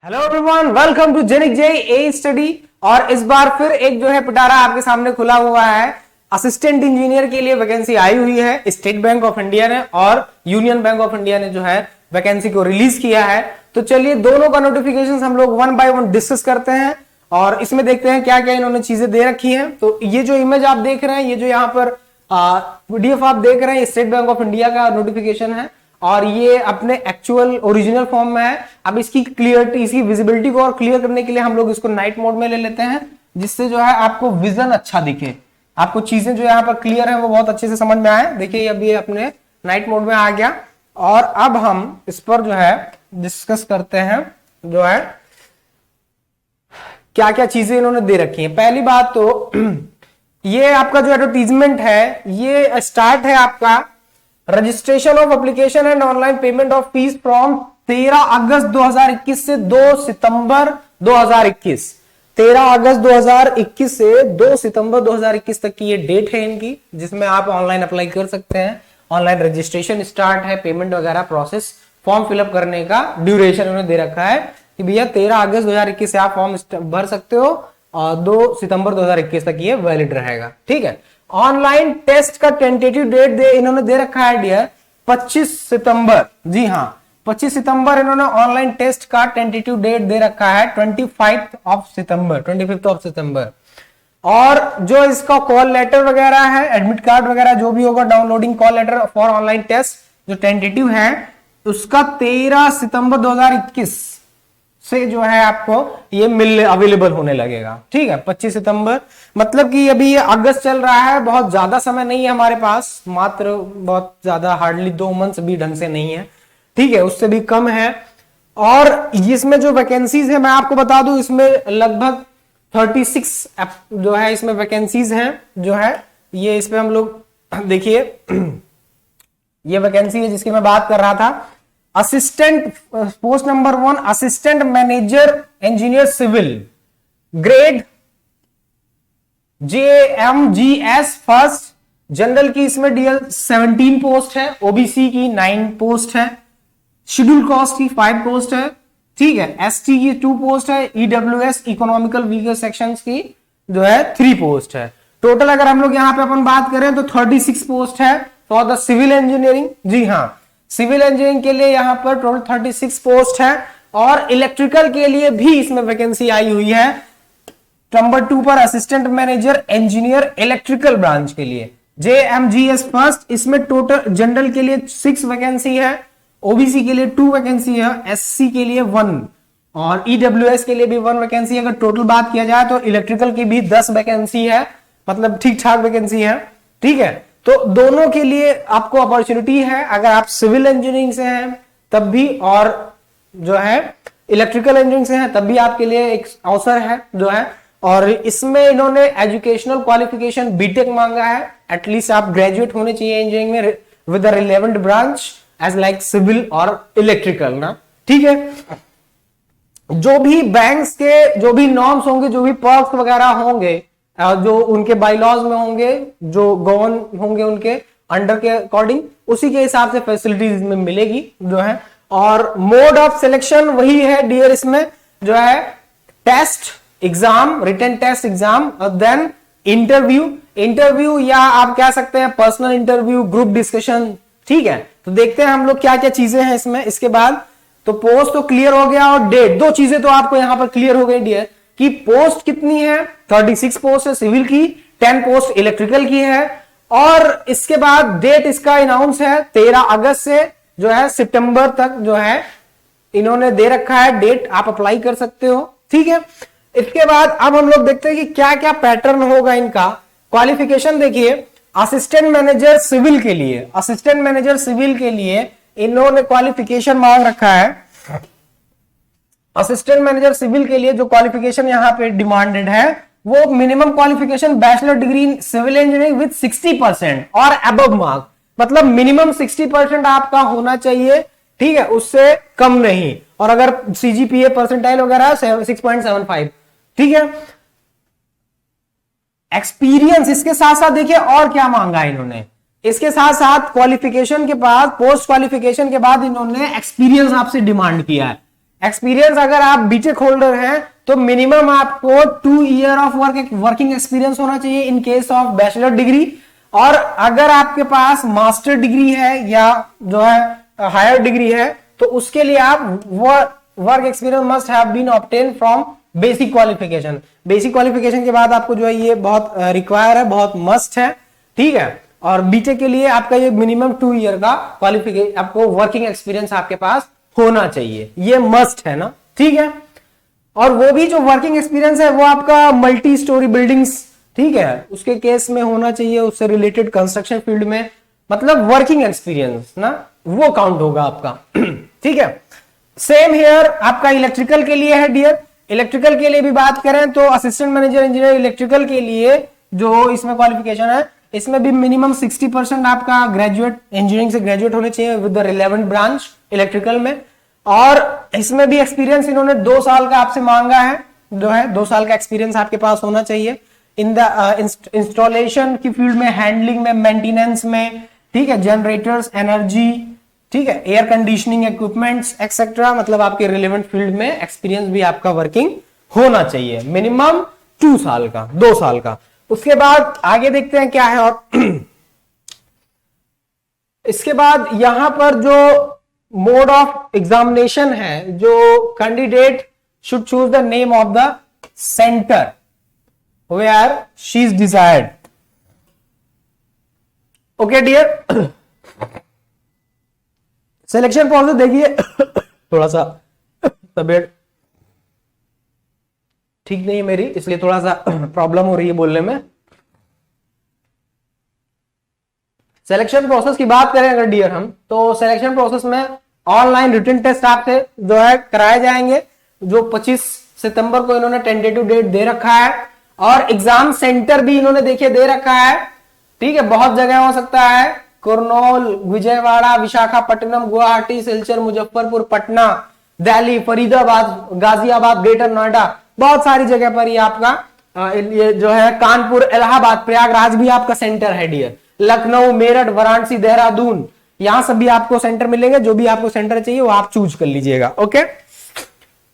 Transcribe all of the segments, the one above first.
Hello everyone, welcome to genic J A study. और इस बार फिर एक जो है पिटारा आपके सामने खुला हुआ है। असिस्टेंट इंजीनियर के लिए वैकेंसी आई हुई है। स्टेट बैंक ऑफ इंडिया ने और यूनियन बैंक ऑफ इंडिया ने जो है वैकेंसी को रिलीज किया है। तो चलिए दोनों का नोटिफिकेशन हम लोग वन बाय वन डिस्कस करते हैं और इसमें देखते हैं क्या क्या इन्होंने चीजें दे रखी हैं। तो ये जो इमेज आप देख रहे हैं, ये जो यहाँ पर पीडीएफ आप देख रहे हैं, ये स्टेट बैंक ऑफ इंडिया का नोटिफिकेशन है और ये अपने एक्चुअल ओरिजिनल फॉर्म में है। अब इसकी क्लियरिटी, इसकी विजिबिलिटी को और क्लियर करने के लिए हम लोग इसको नाइट मोड में ले लेते हैं, जिससे जो है आपको विजन अच्छा दिखे, आपको चीजें जो यहाँ पर क्लियर है वो बहुत अच्छे से समझ में आए। देखिए अब ये अपने नाइट मोड में आ गया और अब हम इस पर जो है डिस्कस करते हैं जो है क्या क्या चीजें इन्होंने दे रखी हैं। पहली बात तो ये आपका जो एडवर्टीजमेंट है, ये स्टार्ट है आपका registration of application and online payment of fees from 13 अगस्त 2021 से 2 सितंबर 2021। 13 अगस्त 2021 से 2 सितंबर 2021 तक की ये डेट है इनकी, जिसमें आप ऑनलाइन अप्लाई कर सकते हैं। ऑनलाइन रजिस्ट्रेशन स्टार्ट है, पेमेंट वगैरह प्रोसेस, फॉर्म फिलअप करने का ड्यूरेशन उन्होंने दे रखा है कि भैया 13 अगस्त 2021 से आप फॉर्म भर सकते हो और 2 सितंबर 2021 तक ये वैलिड रहेगा। ठीक है। ऑनलाइन टेस्ट का टेंटेटिव डेट इन्होंने दे रखा है डियर 25 सितंबर। जी हाँ, 25 सितंबर इन्होंने ऑनलाइन टेस्ट का टेंटेटिव डेट दे रखा है 25 सितंबर। और जो इसका कॉल लेटर वगैरह है, एडमिट कार्ड वगैरह जो भी होगा, downloading call letter for online test जो टेंटेटिव है, उसका 13 सितंबर 2021 से जो है आपको ये अवेलेबल होने लगेगा। ठीक है, 25 सितंबर मतलब कि अभी ये अगस्त चल रहा है, बहुत ज्यादा समय नहीं है हमारे पास, मात्र बहुत ज्यादा हार्डली 2 मंथ्स भी ढंग से नहीं है। ठीक है, उससे भी कम है। और इसमें जो वैकेंसीज है मैं आपको बता दूं, इसमें लगभग 36 जो है इसमें वैकेंसीज हैं जो है ये। इस पे हम लोग देखिए ये वैकेंसी है जिसकी मैं बात कर रहा था। Assistant post number 1 assistant manager engineer civil, grade JMGS first. General की इसमें DL 17 पोस्ट है, ओबीसी की 9 पोस्ट है, शेड्यूल कास्ट की 5 पोस्ट है। ठीक है, ST की 2 पोस्ट है, EWS इकोनॉमिकल वीकर सेक्शंस की जो है 3 पोस्ट है। टोटल अगर हम लोग यहां पे अपन बात करें तो 36 पोस्ट है फॉर द सिविल इंजीनियरिंग। जी हाँ, सिविल इंजीनियरिंग के लिए यहां पर टोटल 36 पोस्ट है। और इलेक्ट्रिकल के लिए भी इसमें वैकेंसी आई हुई है नंबर 2 पर, assistant manager engineer electrical branch के लिए JMGS फर्स्ट। इसमें टोटल जनरल के लिए 6 वैकेंसी है, ओबीसी के लिए 2 वैकेंसी है, SC के लिए 1 और EWS के लिए भी 1 वैकेंसी। अगर टोटल बात किया जाए तो इलेक्ट्रिकल की भी 10 वैकेंसी है, मतलब ठीक ठाक वैकेंसी है। ठीक है, तो दोनों के लिए आपको अपॉर्चुनिटी है। अगर आप सिविल इंजीनियरिंग से हैं तब भी, और जो है इलेक्ट्रिकल इंजीनियरिंग से हैं तब भी आपके लिए एक अवसर है जो है। और इसमें इन्होंने एजुकेशनल क्वालिफिकेशन बीटेक मांगा है, एटलीस्ट आप ग्रेजुएट होने चाहिए इंजीनियरिंग में with the relevant branch as like civil और इलेक्ट्रिकल ना। ठीक है, जो भी बैंक्स के जो भी नॉर्म्स होंगे, जो भी पर्क्स वगैरह होंगे, जो उनके बाइलॉज में होंगे, जो गवर्न होंगे उनके अंडर के अकॉर्डिंग, उसी के हिसाब से फैसिलिटीज में मिलेगी जो है। और मोड ऑफ सिलेक्शन वही है डियर, इसमें जो है test exam, written test exam और देन इंटरव्यू या आप कह सकते हैं पर्सनल इंटरव्यू, ग्रुप डिस्कशन। ठीक है, तो देखते हैं हम लोग क्या क्या चीजें हैं इसमें। इसके बाद तो पोस्ट तो क्लियर हो गया और डेट, 2 चीजें तो आपको यहां पर क्लियर हो गई डियर कि पोस्ट कितनी है, 36 पोस्ट है सिविल की, 10 पोस्ट इलेक्ट्रिकल की है। और इसके बाद डेट इसका अनाउंस है 13 अगस्त से जो है सितंबर तक जो है इन्होंने दे रखा है डेट, आप अप्लाई कर सकते हो। ठीक है, इसके बाद अब हम लोग देखते हैं कि क्या क्या पैटर्न होगा इनका। क्वालिफिकेशन देखिए, असिस्टेंट मैनेजर सिविल के लिए, असिस्टेंट मैनेजर सिविल के लिए इन्होंने क्वालिफिकेशन मांग रखा है। असिस्टेंट मैनेजर सिविल के लिए जो क्वालिफिकेशन यहां पे डिमांडेड है वो minimum qualification bachelor degree in civil engineering with 60% और अबव मार्क, मतलब मिनिमम 60% आपका होना चाहिए। ठीक है, उससे कम नहीं। और अगर CGPA परसेंटाइल वगैरह 6.75। ठीक है, एक्सपीरियंस इसके साथ साथ देखिए और क्या मांगा है इन्होंने। इसके साथ साथ क्वालिफिकेशन के बाद, पोस्ट क्वालिफिकेशन के बाद इन्होंने एक्सपीरियंस आपसे डिमांड किया है। एक्सपीरियंस अगर आप बीटेक होल्डर हैं तो मिनिमम आपको 2 ईयर ऑफ वर्किंग एक्सपीरियंस होना चाहिए in case of bachelor degree. और अगर आपके पास मास्टर डिग्री है या जो है हायर डिग्री है तो उसके लिए आप work experience must have been obtain from basic qualification. Basic qualification के बाद आपको जो है ये बहुत रिक्वायर है, बहुत मस्ट है, ठीक है। और बीटेक के लिए आपका ये मिनिमम 2 ईयर का क्वालिफिकेशन, आपको वर्किंग एक्सपीरियंस आपके पास होना चाहिए, ये मस्ट है ना, ठीक है। और वो भी जो वर्किंग एक्सपीरियंस है वो आपका मल्टी स्टोरी बिल्डिंग्स, ठीक है, उसके केस में होना चाहिए, उससे रिलेटेड कंस्ट्रक्शन फील्ड में, मतलब वर्किंग एक्सपीरियंस ना, वो काउंट होगा आपका, ठीक है। सेम हियर आपका इलेक्ट्रिकल के लिए है डियर। इलेक्ट्रिकल के लिए भी बात करें तो असिस्टेंट मैनेजर इंजीनियर इलेक्ट्रिकल के लिए जो इसमें क्वालिफिकेशन है, इसमें भी मिनिमम 60% आपका ग्रेजुएट, इंजीनियरिंग से ग्रेजुएट होने चाहिए with the relevant branch electrical में। और इसमें भी एक्सपीरियंस इन्होंने 2 साल का आपसे मांगा है, जो है 2 साल का एक्सपीरियंस आपके पास होना चाहिए इन द इंस्टॉलेशन की फील्ड में, हैंडलिंग में, मेंटेनेंस में, ठीक है, जनरेटर्स, एनर्जी, ठीक है, एयर कंडीशनिंग इक्विपमेंट्स एक्सेट्रा, मतलब आपके रिलेवेंट फील्ड में एक्सपीरियंस भी आपका वर्किंग होना चाहिए, मिनिमम 2 साल का, 2 साल का। उसके बाद आगे देखते हैं क्या है। और इसके बाद यहां पर जो मोड ऑफ एग्जामिनेशन है, जो candidate should choose the name of the centre where she is desired. Okay dear, selection process देखिए, थोड़ा सा तबीयत ठीक नहीं है मेरी, इसलिए थोड़ा सा प्रॉब्लम हो रही है बोलने में। सिलेक्शन प्रोसेस की बात करें अगर डियर हम, तो सिलेक्शन प्रोसेस में ऑनलाइन रिटन टेस्ट आपसे जो है कराए जाएंगे, जो 25 सितंबर को इन्होंने टेंटेटिव डेट दे रखा है। और एग्जाम सेंटर भी इन्होंने देखिए दे रखा है, ठीक है, बहुत जगह हो सकता है, कुरनूल, विजयवाड़ा, विशाखापट्टनम, गुवाहाटी, सिलचर, मुजफ्फरपुर, पटना, दिल्ली, फरीदाबाद, गाजियाबाद, ग्रेटर नोएडा, बहुत सारी जगह पर ये आपका ये जो है कानपुर, इलाहाबाद, प्रयागराज भी आपका सेंटर है डियर, लखनऊ, मेरठ, वाराणसी, देहरादून, यहां सब भी आपको सेंटर मिलेंगे। जो भी आपको सेंटर चाहिए वो आप चूज कर लीजिएगा, ओके,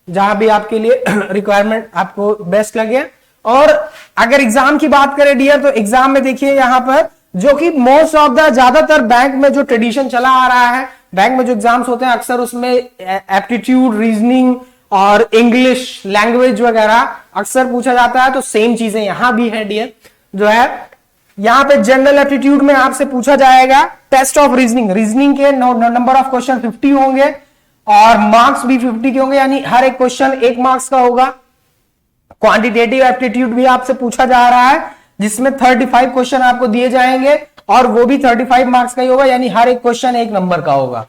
जहां भी आपके लिए रिक्वायरमेंट आपको बेस्ट लगे। और अगर एग्जाम की बात करें डियर, तो एग्जाम में देखिए यहां पर जो कि मोस्ट ऑफ द ज्यादातर बैंक में जो ट्रेडिशन चला आ रहा है, बैंक में जो एग्जाम्स होते हैं अक्सर उसमें एप्टीट्यूड, रीजनिंग और इंग्लिश लैंग्वेज वगैरह अक्सर पूछा जाता है। तो सेम चीजें यहां भी है डियर, जो है यहां पे जनरल एप्टीट्यूड में आपसे पूछा जाएगा टेस्ट ऑफ रीजनिंग, रीजनिंग के नंबर ऑफ क्वेश्चन 50 होंगे और मार्क्स भी 50 के होंगे, यानी हर एक क्वेश्चन 1 मार्क्स का होगा। क्वांटिटेटिव एप्टीट्यूड भी आपसे पूछा जा रहा है, जिसमें 35 क्वेश्चन आपको दिए जाएंगे और वो भी 35 मार्क्स का ही होगा, यानी हर एक क्वेश्चन 1 नंबर का होगा।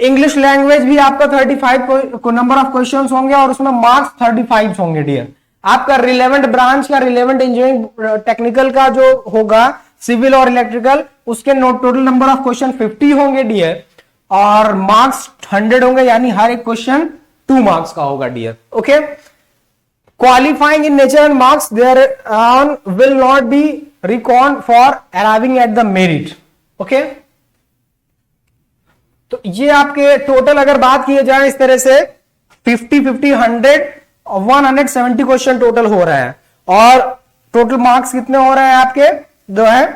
इंग्लिश लैंग्वेज भी आपका 35 नंबर ऑफ क्वेश्चंस होंगे और उसमें मार्क्स 35 होंगे डियर। आपका रिलेवेंट ब्रांच का, रिलेवेंट इंजीनियरिंग टेक्निकल का जो होगा, सिविल और इलेक्ट्रिकल, उसके टोटल नंबर ऑफ क्वेश्चन 50 होंगे डियर और मार्क्स 100 होंगे, यानी हर एक क्वेश्चन 2 मार्क्स का होगा dear, okay. Qualifying in nature and marks thereon will not be reckoned for arriving at the merit, okay? तो ये आपके टोटल अगर बात की जाए इस तरह से 50, 50, 100 और 170 क्वेश्चन टोटल हो रहा है। और टोटल मार्क्स कितने हो रहे हैं आपके, जो है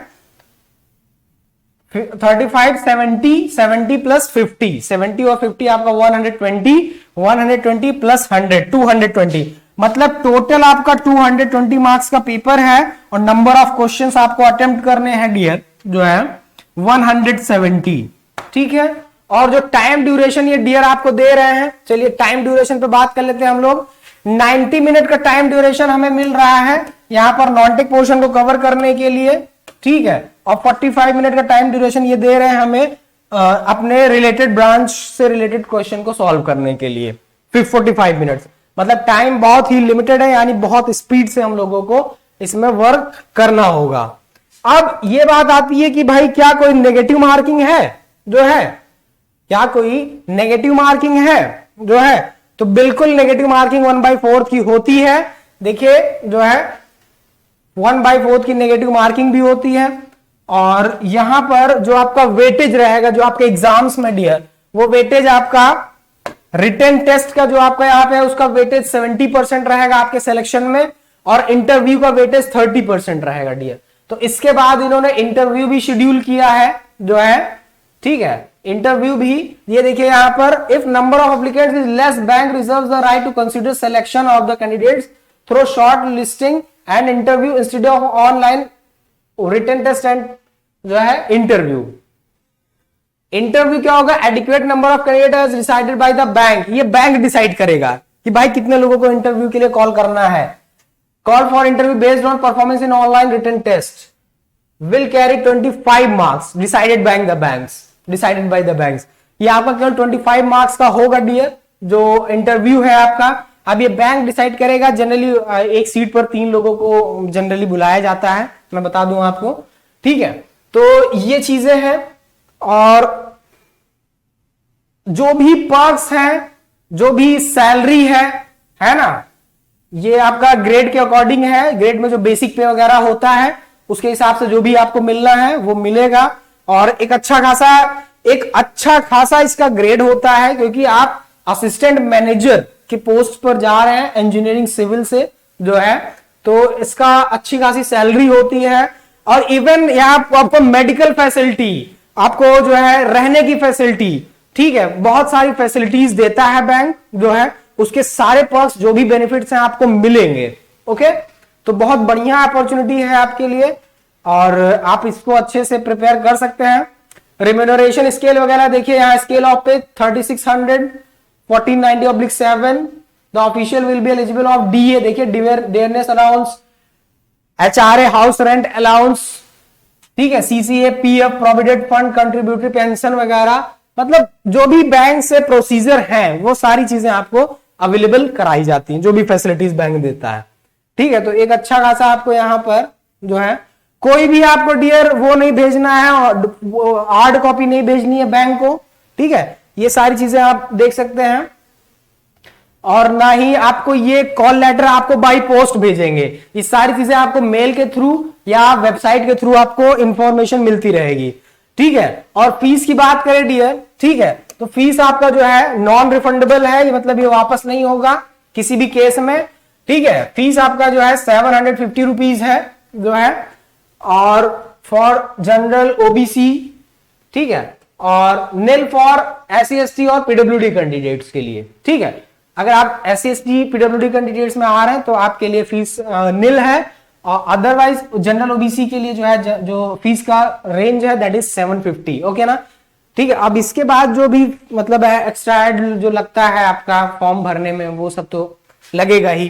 35, 70, 70 प्लस 50, 70 और 50 आपका 120, 120 प्लस 100, 220, मतलब टोटल आपका 220 मार्क्स का पेपर है और नंबर ऑफ क्वेश्चंस आपको अटेम्प्ट करने हैं डियर, जो है 170, ठीक है। और जो टाइम ड्यूरेशन ये डियर आपको दे रहे हैं, चलिए टाइम ड्यूरेशन पे बात कर लेते हैं हम लोग। 90 मिनट का टाइम ड्यूरेशन हमें मिल रहा है यहां पर नॉन-टेक पोर्शन को कवर करने के लिए, ठीक है। और 45 मिनट का टाइम ड्यूरेशन ये दे रहे हैं हमें अपने रिलेटेड ब्रांच से रिलेटेड क्वेश्चन को सॉल्व करने के लिए 45 मिनट्स, मतलब टाइम बहुत ही लिमिटेड है, यानी बहुत स्पीड से हम लोगों को इसमें वर्क करना होगा। अब ये बात आती है कि भाई क्या कोई नेगेटिव मार्किंग है, जो है क्या कोई नेगेटिव मार्किंग है, जो है, तो बिल्कुल नेगेटिव मार्किंग 1/4 की होती है। देखिए जो है 1/4 की नेगेटिव मार्किंग भी होती है। और यहां पर जो आपका वेटेज रहेगा, जो आपके एग्जाम्स में डियर, वो वेटेज आपका रिटन टेस्ट का जो आपका यहाँ पे है उसका वेटेज 70% रहेगा आपके सिलेक्शन में, और इंटरव्यू का वेटेज 30% रहेगा डियर। तो इसके बाद इन्होंने इंटरव्यू भी शेड्यूल किया है जो है, ठीक है, इंटरव्यू भी ये देखिए यहां पर, if number of applicants is less bank reserves the right to consider selection of the candidates through short listing and interview instead of online written test and जो है इंटरव्यू। इंटरव्यू क्या होगा, adequate number of candidate decided by the bank, ये bank decide करेगा कि भाई कितने लोगों को इंटरव्यू के लिए कॉल करना है। Call for interview based on performance in online written test will carry 25 marks decided by the banks। ये आपका केवल 25 मार्क्स का होगा डियर, जो इंटरव्यू है आपका। अब ये बैंक डिसाइड करेगा। जनरली एक सीट पर 3 लोगों को जनरली बुलाया जाता है, मैं बता दूं आपको, ठीक है। तो ये चीजें हैं, और जो भी पर्क्स हैं, जो भी सैलरी है ना, ये आपका ग्रेड के अकॉर्डिंग है। ग्रेड में जो बेसिक पे वगैरह होता है उसके हिसाब से जो भी आपको मिलना है वो मिलेगा, और एक अच्छा खासा इसका ग्रेड होता है, क्योंकि आप असिस्टेंट मैनेजर के पोस्ट पर जा रहे हैं इंजीनियरिंग सिविल से जो है, तो इसका अच्छी खासी सैलरी होती है। और इवन यहाँ आपको मेडिकल फैसिलिटी, आपको जो है रहने की फैसिलिटी, ठीक है, बहुत सारी फैसिलिटीज देता है बैंक जो है, उसके सारे पर्क्स जो भी बेनिफिट्स हैं आपको मिलेंगे। ओके, तो बहुत बढ़िया अपॉर्चुनिटी है आपके लिए, और आप इसको अच्छे से प्रिपेयर कर सकते हैं। रिम्यूनरेशन स्केल वगैरह देखिए यहाँ, scale of pay 3600 1490/7 the official will be eligible of DA, देखिए dearness allowance, HRA house rent allowance, ठीक है, CCA, PF, provident fund, contributory pension वगैरह, मतलब जो भी बैंक से प्रोसीजर है वो सारी चीजें आपको अवेलेबल कराई जाती हैं, जो भी फैसिलिटीज बैंक देता है, ठीक है। तो एक अच्छा खासा आपको यहाँ पर जो है, कोई भी आपको डियर वो नहीं भेजना है, हार्ड कॉपी नहीं भेजनी है बैंक को, ठीक है, ये सारी चीजें आप देख सकते हैं। और ना ही आपको ये कॉल लेटर आपको बाय पोस्ट भेजेंगे, ये सारी चीजें आपको मेल के थ्रू या वेबसाइट के थ्रू आपको इंफॉर्मेशन मिलती रहेगी, ठीक है। और फीस की बात करें डियर, ठीक है, तो फीस आपका जो है नॉन रिफंडेबल है, मतलब ये वापस नहीं होगा किसी भी केस में, ठीक है। फीस आपका जो है 750 रुपीज है जो है, और फॉर जनरल ओबीसी, ठीक है, और निल फॉर एससी एसटी और पीडब्ल्यूडी कैंडिडेट्स के लिए, ठीक है। अगर आप एससी एसटी पीडब्ल्यूडी कैंडिडेट्स में आ रहे हैं तो आपके लिए फीस निल है, और अदरवाइज जनरल ओबीसी के लिए जो है जो फीस का रेंज है दैट इज 750, ओके ना, ठीक है। अब इसके बाद जो भी मतलब है एक्स्ट्रा एड जो लगता है आपका फॉर्म भरने में, वो सब तो लगेगा ही,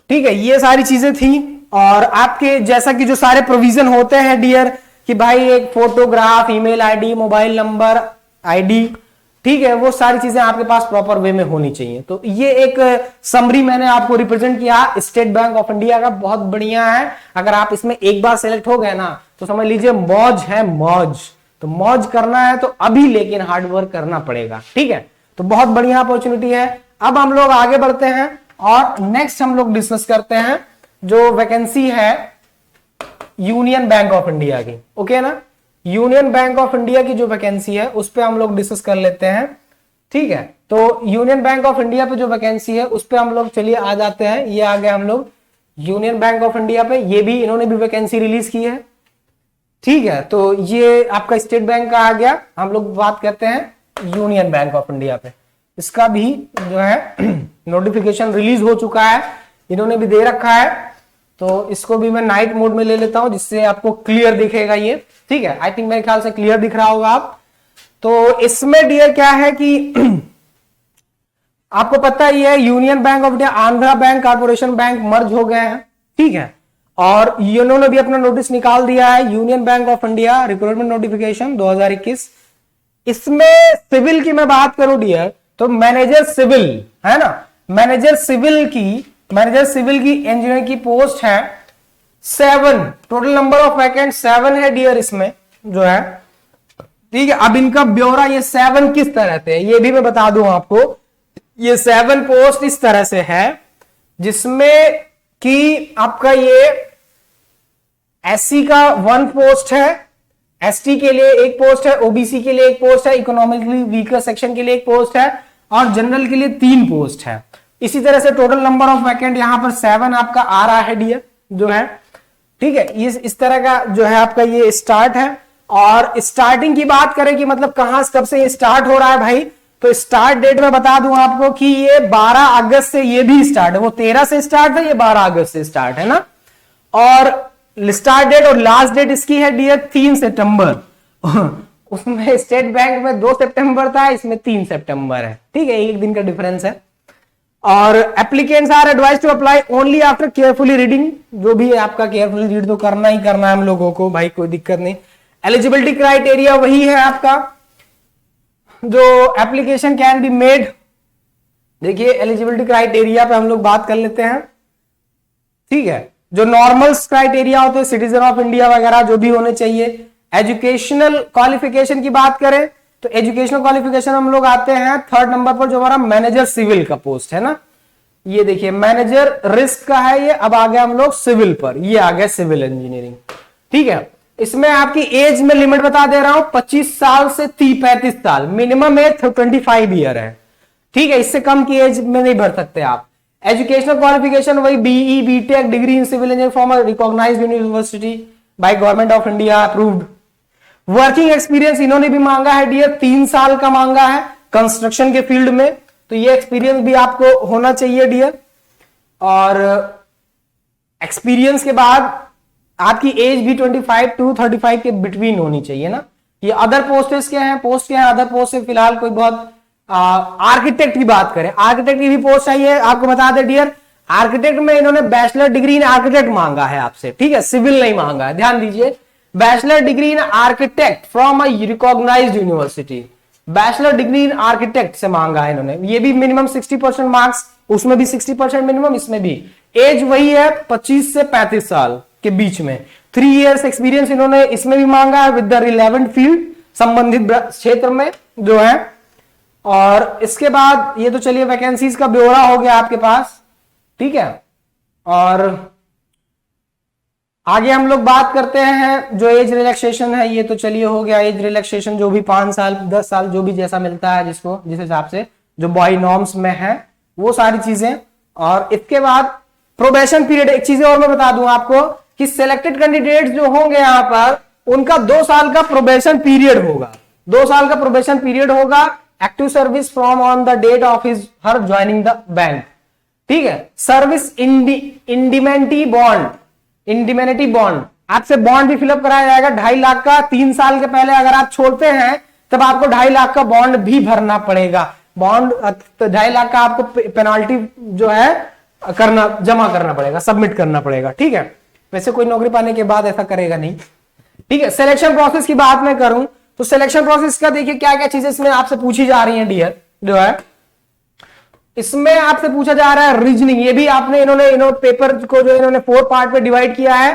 ठीक है। ये सारी चीजें थी, और आपके जैसा कि जो सारे प्रोविजन होते हैं डियर, कि भाई एक photograph, email ID, mobile number, ID, ठीक है, वो सारी चीजें आपके पास प्रॉपर वे में होनी चाहिए। तो ये एक समरी मैंने आपको रिप्रेजेंट किया स्टेट बैंक ऑफ इंडिया का, बहुत बढ़िया है। अगर आप इसमें एक बार सेलेक्ट हो गए ना तो समझ लीजिए मौज है, मौज। तो मौज करना है तो अभी, लेकिन हार्डवर्क करना पड़ेगा, ठीक है। तो बहुत बढ़िया अपॉर्चुनिटी है। अब हम लोग आगे बढ़ते हैं और नेक्स्ट हम लोग डिस्कस करते हैं जो वैकेंसी है यूनियन बैंक ऑफ इंडिया की, ओके ना। यूनियन बैंक ऑफ इंडिया की जो वैकेंसी है उस पर हम लोग डिस्कस कर लेते हैं, ठीक है। तो यूनियन बैंक ऑफ इंडिया पे जो वैकेंसी है उस पर हम लोग चलिए आ जाते हैं। ये आ गए हम लोग यूनियन बैंक ऑफ इंडिया पे, ये भी इन्होंने भी वैकेंसी रिलीज की है, ठीक है। तो ये आपका स्टेट बैंक का आ गया। हम लोग बात करते हैं यूनियन बैंक ऑफ इंडिया पे, इसका भी जो है नोटिफिकेशन रिलीज हो चुका है, इन्होंने भी दे रखा है। तो इसको भी मैं नाइट मोड में ले लेता हूं जिससे आपको क्लियर दिखेगा ये, ठीक है। आई थिंक मेरे ख्याल से क्लियर दिख रहा होगा आप। तो इसमें डियर क्या है कि आपको पता ही है union bank of India, Andhra bank, corporation bank मर्ज हो गए हैं, ठीक है। और इन्होंने भी अपना नोटिस निकाल दिया है, union bank of India recruitment notification 2021। इसमें सिविल की मैं बात करूं डियर, तो मैनेजर सिविल है ना, मैनेजर सिविल की इंजीनियर की पोस्ट है 7, टोटल नंबर ऑफ वैकेंट 7 है डियर इसमें जो है, ठीक है। अब इनका ब्यौरा ये 7 किस तरह से है ये भी मैं बता दूं आपको। ये 7 पोस्ट इस तरह से है जिसमें कि आपका ये एससी का 1 पोस्ट है, एसटी के लिए 1 पोस्ट है, ओबीसी के लिए 1 पोस्ट है, इकोनॉमिकली वीकर सेक्शन के लिए 1 पोस्ट है, और जनरल के लिए 3 पोस्ट है। इसी तरह से टोटल नंबर ऑफ वैकेंट यहां पर 7 आपका आ रहा है डियर जो है, ठीक है। इस तरह का जो है आपका ये स्टार्ट है। और स्टार्टिंग की बात करें कि मतलब कहां कब से ये स्टार्ट हो रहा है भाई, तो स्टार्ट डेट में बता दूं आपको कि ये 12 अगस्त से ये भी स्टार्ट है। वो 13 से स्टार्ट है, ये 12 अगस्त से स्टार्ट है ना। और स्टार्ट डेट और लास्ट डेट इसकी है डियर 3 सितंबर उसमें स्टेट बैंक में 2 सितंबर था, इसमें 3 सितंबर है, ठीक है, एक दिन का डिफरेंस है। और applicants are advised to apply only after carefully reading, जो भी है आपका केयरफुली रीड तो करना ही करना है हम लोगों को भाई, कोई दिक्कत नहीं। एलिजिबिलिटी क्राइटेरिया वही है आपका, जो एप्लीकेशन कैन बी मेड। देखिए एलिजिबिलिटी क्राइटेरिया पे हम लोग बात कर लेते हैं, ठीक है। जो नॉर्मल क्राइटेरिया होते हैं, सिटीजन ऑफ इंडिया वगैरह जो भी होने चाहिए। एजुकेशनल क्वालिफिकेशन की बात करें तो एजुकेशनल क्वालिफिकेशन हम लोग आते हैं 3rd नंबर पर, जो हमारा मैनेजर सिविल का पोस्ट है ना। ये देखिए मैनेजर रिस्क का है ये, अब आ गया हम लोग सिविल पर, ये आ गया सिविल इंजीनियरिंग, ठीक है। इसमें आपकी एज में लिमिट बता दे रहा हूं 25 साल से 35 साल, मिनिमम एज 25 ईयर है, ठीक है। इससे कम की एज में नहीं भर सकते आप। एजुकेशनल क्वालिफिकेशन वही BE BTech degree in civil engineering from a recognised university by government of India approved. Working experience इन्होंने भी मांगा है डियर, 3 साल का मांगा है कंस्ट्रक्शन के फील्ड में, तो ये एक्सपीरियंस भी आपको होना चाहिए डियर। और एक्सपीरियंस के बाद आपकी एज भी 25 to 35 के बिटवीन होनी चाहिए ना। ये अदर पोस्ट क्या है, अदर पोस्ट से फिलहाल कोई बहुत आर्किटेक्ट की बात करें, आर्किटेक्ट की भी पोस्ट चाहिए। आपको बता दे डियर, आर्किटेक्ट में इन्होंने बैचलर डिग्री इन आर्किटेक्ट मांगा है आपसे, ठीक है, सिविल नहीं मांगा है, ध्यान दीजिए। Bachelor degree in architect from a recognised university, bachelor degree in architect से मांगा है इन्होंने। ये भी मिनिमम 60% मार्क्स, उसमें भी 60% मिनिमम, इसमें भी। एज वही है 25 से 35 साल के बीच में। 3 इयर्स एक्सपीरियंस इन्होंने इसमें भी मांगा है विद द रिलेवेंट फील्ड, संबंधित क्षेत्र में जो है। और इसके बाद ये तो चलिए वैकेंसीज का ब्यौरा हो गया आपके पास, ठीक है। और आगे हम लोग बात करते हैं जो एज रिलैक्सेशन है, ये तो चलिए हो गया एज रिलैक्सेशन, जो भी 5 साल 10 साल जो भी जैसा मिलता है जिसको जिस हिसाब से जो बॉय नॉर्म्स में है वो सारी चीजें। और इसके बाद प्रोबेशन पीरियड, एक चीज और मैं बता दूं आपको कि सिलेक्टेड कैंडिडेट्स जो होंगे यहां पर उनका 2 साल का प्रोबेशन पीरियड होगा, 2 साल का प्रोबेशन पीरियड होगा। Active service from on the date of his her joining the bank, ठीक है। Service indemnity bond, indemnity bond, आपसे बॉन्ड भी फिलअप कराया जाएगा 2.5 लाख का। 3 साल के पहले अगर आप छोड़ते हैं तब आपको 2.5 लाख का बॉन्ड भी भरना पड़ेगा। बॉन्ड 2.5 लाख का आपको पेनाल्टी जो है जमा करना पड़ेगा, सबमिट करना पड़ेगा, ठीक है। वैसे कोई नौकरी पाने के बाद ऐसा करेगा नहीं, ठीक है। सिलेक्शन प्रोसेस की बात मैं करूं तो सिलेक्शन प्रोसेस का देखिए क्या क्या चीजें इसमें आपसे पूछी जा रही हैं डियर, जो है इसमें आपसे पूछा जा रहा है रीजनिंग। ये भी आपने इन्होंने पेपर को जो इन्होंने 4 पार्ट में डिवाइड किया है।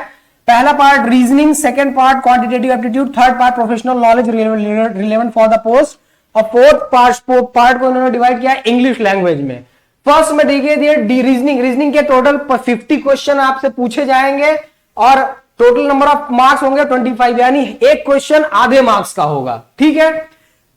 पहला part reasoning, second part quantitative aptitude, third part professional knowledge relevant for the post, और फोर्थ पार्ट को इन्होंने डिवाइड किया इंग्लिश लैंग्वेज में। फर्स्ट में देखिए रीजनिंग के टोटल 50 क्वेश्चन आपसे पूछे जाएंगे और टोटल नंबर ऑफ मार्क्स होंगे 25, यानी एक क्वेश्चन आधे मार्क्स का होगा, ठीक है।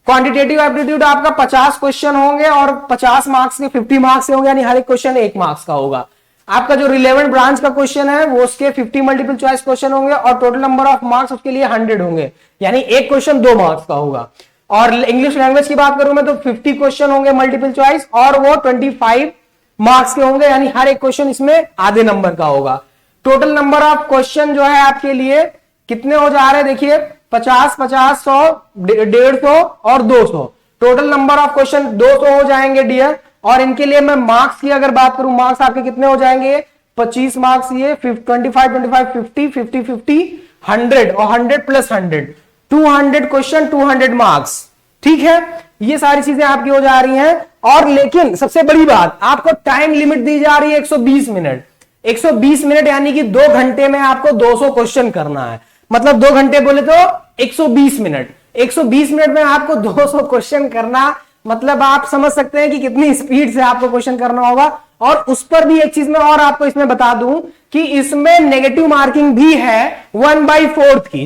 क्वांटिटेटिव एप्टीट्यूड आपका 50 क्वेश्चन होंगे और 50 मार्क्स के 50 मार्क्स होंगे, यानी हर एक क्वेश्चन 1 मार्क्स का होगा। आपका जो रिलेवेंट ब्रांच का क्वेश्चन है वो उसके 50 मल्टीपल चॉइस क्वेश्चन होंगे और टोटल नंबर ऑफ मार्क्स उसके लिए 100 होंगे, यानी एक क्वेश्चन 2 मार्क्स का होगा। और इंग्लिश लैंग्वेज की बात करूं मैं तो 50 क्वेश्चन होंगे मल्टीपल चॉइस और वो 25 मार्क्स के होंगे, यानी हर एक क्वेश्चन इसमें आधे नंबर का होगा। टोटल नंबर ऑफ क्वेश्चन जो है आपके लिए कितने हो जा रहे हैं, देखिए 50, 50, 100, 150 और 200। टोटल नंबर ऑफ क्वेश्चन 200 हो जाएंगे डियर। और इनके लिए मैं मार्क्स की अगर बात करूं, मार्क्स आपके कितने हो जाएंगे, 25 मार्क्स, ये 25, 25, 50, 50, 50, 100 और 100 प्लस 100, 200 क्वेश्चन, 200 मार्क्स, ठीक है। ये सारी चीजें आपकी हो जा रही हैं। और लेकिन सबसे बड़ी बात, आपको टाइम लिमिट दी जा रही है 120 मिनट। 120 मिनट यानी कि 2 घंटे में आपको 200 क्वेश्चन करना है, मतलब 2 घंटे बोले तो 120 मिनट। 120 मिनट में आपको 200 क्वेश्चन करना, मतलब आप समझ सकते हैं कि कितनी स्पीड से आपको क्वेश्चन करना होगा। और उस पर भी एक चीज मैं और आपको इसमें बता दूं कि इसमें नेगेटिव मार्किंग भी है 1/4 की,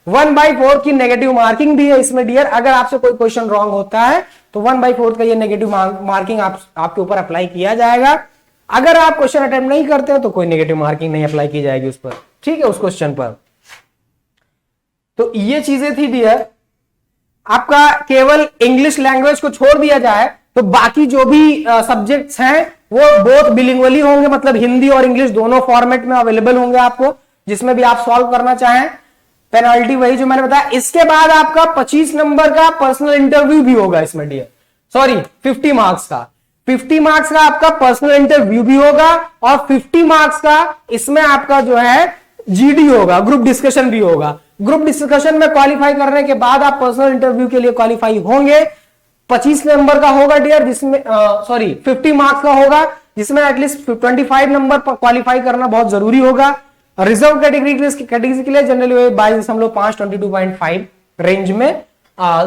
1/4 की नेगेटिव मार्किंग भी है इसमें डियर। अगर आपसे कोई क्वेश्चन रॉन्ग होता है तो 1/4 का ये नेगेटिव मार्किंग आपके ऊपर अप्लाई किया जाएगा। अगर आप क्वेश्चन अटेम्प्ट नहीं करते हो तो कोई नेगेटिव मार्किंग नहीं अप्लाई की जाएगी उस पर, ठीक है, उस क्वेश्चन पर। तो ये चीजें थी डियर। आपका केवल इंग्लिश लैंग्वेज को छोड़ दिया जाए तो बाकी जो भी सब्जेक्ट्स हैं वो बोथ बिलिंगुअली होंगे, मतलब हिंदी और इंग्लिश दोनों फॉर्मेट में अवेलेबल होंगे आपको, जिसमें भी आप सॉल्व करना चाहें। पेनाल्टी वही जो मैंने बताया। इसके बाद आपका 25 नंबर का पर्सनल इंटरव्यू भी होगा इसमें डियर, सॉरी 50 मार्क्स का। 50 मार्क्स का आपका पर्सनल इंटरव्यू भी होगा और 50 मार्क्स का इसमें आपका जो है जीडी होगा, ग्रुप डिस्कशन भी होगा। ग्रुप डिस्कशन में क्वालिफाई करने के बाद आप पर्सनल इंटरव्यू के लिए क्वालिफाई होंगे। 25 नंबर का होगा डियर, जिसमें 50 मार्क्स का होगा, जिसमें एटलीस्ट 25 नंबर पर क्वालिफाई करना बहुत जरूरी होगा। रिजर्व कैटेगरी के लिए जनरली 22.5 22.5 रेंज में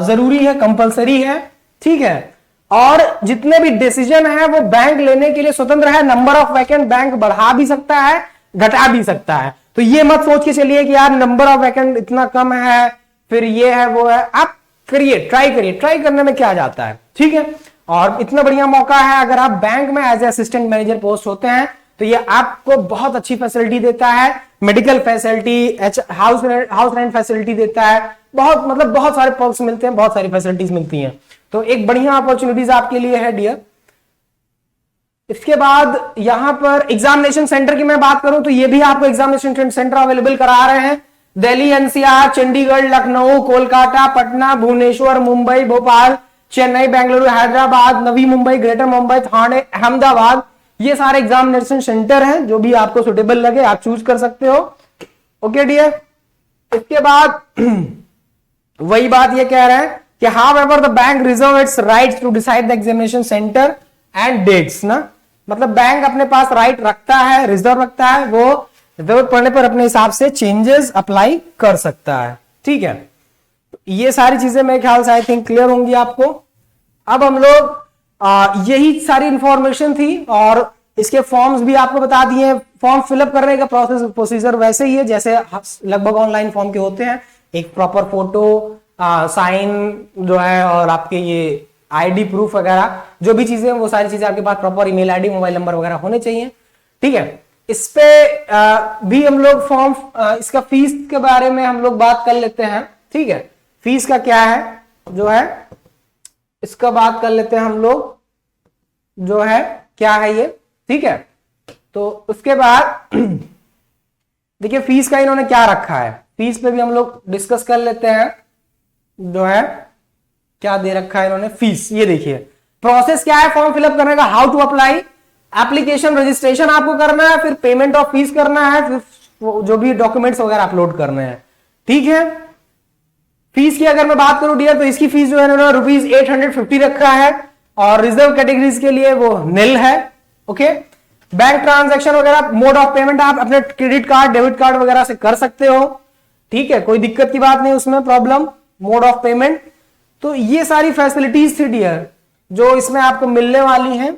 जरूरी है, कंपलसरी है, ठीक है। और जितने भी डिसीजन है वो बैंक लेने के लिए स्वतंत्र है। नंबर ऑफ वैकेंट बैंक बढ़ा भी सकता है, घटा भी सकता है। तो ये मत सोच के चलिए कि यार नंबर ऑफ वैकेंट इतना कम है, फिर ये है वो है। आप करिए, ट्राई करिए, ट्राई करने में क्या जाता है, ठीक है। और इतना बढ़िया मौका है, अगर आप बैंक में as a assistant manager post होते हैं तो ये आपको बहुत अच्छी फैसिलिटी देता है। Medical facility, house rent facility देता है, बहुत सारे पर्क्स मिलते हैं, बहुत सारी फैसिलिटीज मिलती हैं। तो एक बढ़िया अपॉर्चुनिटीज आपके लिए है डियर। इसके बाद यहां पर एग्जामिनेशन सेंटर की मैं बात करूं तो ये भी आपको एग्जामिनेशन सेंटर अवेलेबल करा रहे हैं। दिल्ली, एनसीआर, चंडीगढ़, लखनऊ, कोलकाता, पटना, भुवनेश्वर, मुंबई, भोपाल, चेन्नई, बेंगलुरु, हैदराबाद, नवी मुंबई, ग्रेटर मुंबई, थाने, अहमदाबाद, ये सारे एग्जामिनेशन सेंटर हैं। जो भी आपको सुटेबल लगे आप चूज कर सकते हो। Okay dear. इसके बाद वही बात ये कह रहे हैं कि however the bank reserve its rights to decide the examination center and dates ना, मतलब बैंक अपने पास राइट रखता है, रिजर्व रखता है, वो जरूरत पड़ने पर अपने हिसाब से चेंजेस अप्लाई कर सकता है, ठीक है। ये सारी चीजें मेरे ख्याल से आई थिंक क्लियर होंगी आपको। अब हम लोग यही सारी इंफॉर्मेशन थी और इसके फॉर्म्स भी आपको बता दिए। फॉर्म फिलअप करने का प्रोसीजर वैसे ही है जैसे लगभग ऑनलाइन फॉर्म के होते हैं। एक प्रॉपर फोटो, साइन जो है और आपके ये आईडी प्रूफ वगैरह जो भी चीजें वो सारी चीजें आपके पास proper email ID, mobile number वगैरह होने चाहिए, ठीक है। इस पे भी हम लोग फॉर्म, इसका फीस के बारे में हम लोग बात कर लेते हैं, ठीक है। फीस का क्या है जो है इसका बात कर लेते हैं हम लोग, जो है क्या है ये, ठीक है। तो उसके बाद देखिए फीस का इन्होंने क्या रखा है, फीस पे भी हम लोग डिस्कस कर लेते हैं। जो है क्या दे रखा है इन्होंने फीस, ये देखिए प्रोसेस क्या है फॉर्म फिलअप करने का। How to apply, application registration आपको करना है, फिर पेमेंट ऑफ फीस करना है, फिर जो भी डॉक्यूमेंट्स वगैरह अपलोड करने हैं, ठीक है। फीस की अगर मैं बात करूं डियर तो इसकी फीस जो है इन्होंने ₹850 रखा है और रिजर्व कैटेगरीज के लिए वो निल है, ओके। बैंक ट्रांजैक्शन वगैरह, मोड ऑफ पेमेंट आप अपने क्रेडिट कार्ड, डेबिट कार्ड वगैरह से कर सकते हो, ठीक है, कोई दिक्कत की बात नहीं उसमें, प्रॉब्लम, मोड ऑफ पेमेंट। तो ये सारी फैसिलिटीज थी डियर जो इसमें आपको मिलने वाली हैं।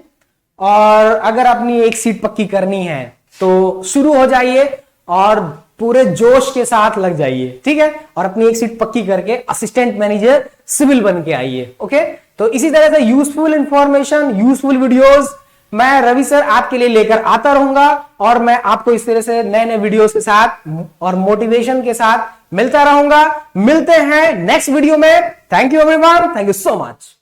और अगर अपनी एक सीट पक्की करनी है तो शुरू हो जाइए और पूरे जोश के साथ लग जाइए, ठीक है, और अपनी एक सीट पक्की करके असिस्टेंट मैनेजर सिविल बन के आइए, ओके। तो इसी तरह से यूजफुल इंफॉर्मेशन, यूजफुल वीडियोस मैं रवि सर आपके लिए लेकर आता रहूंगा और मैं आपको इस तरह से नए नए वीडियोस के साथ और मोटिवेशन के साथ मिलता रहूंगा। मिलते हैं नेक्स्ट वीडियो में। Thank you everyone, thank you so much.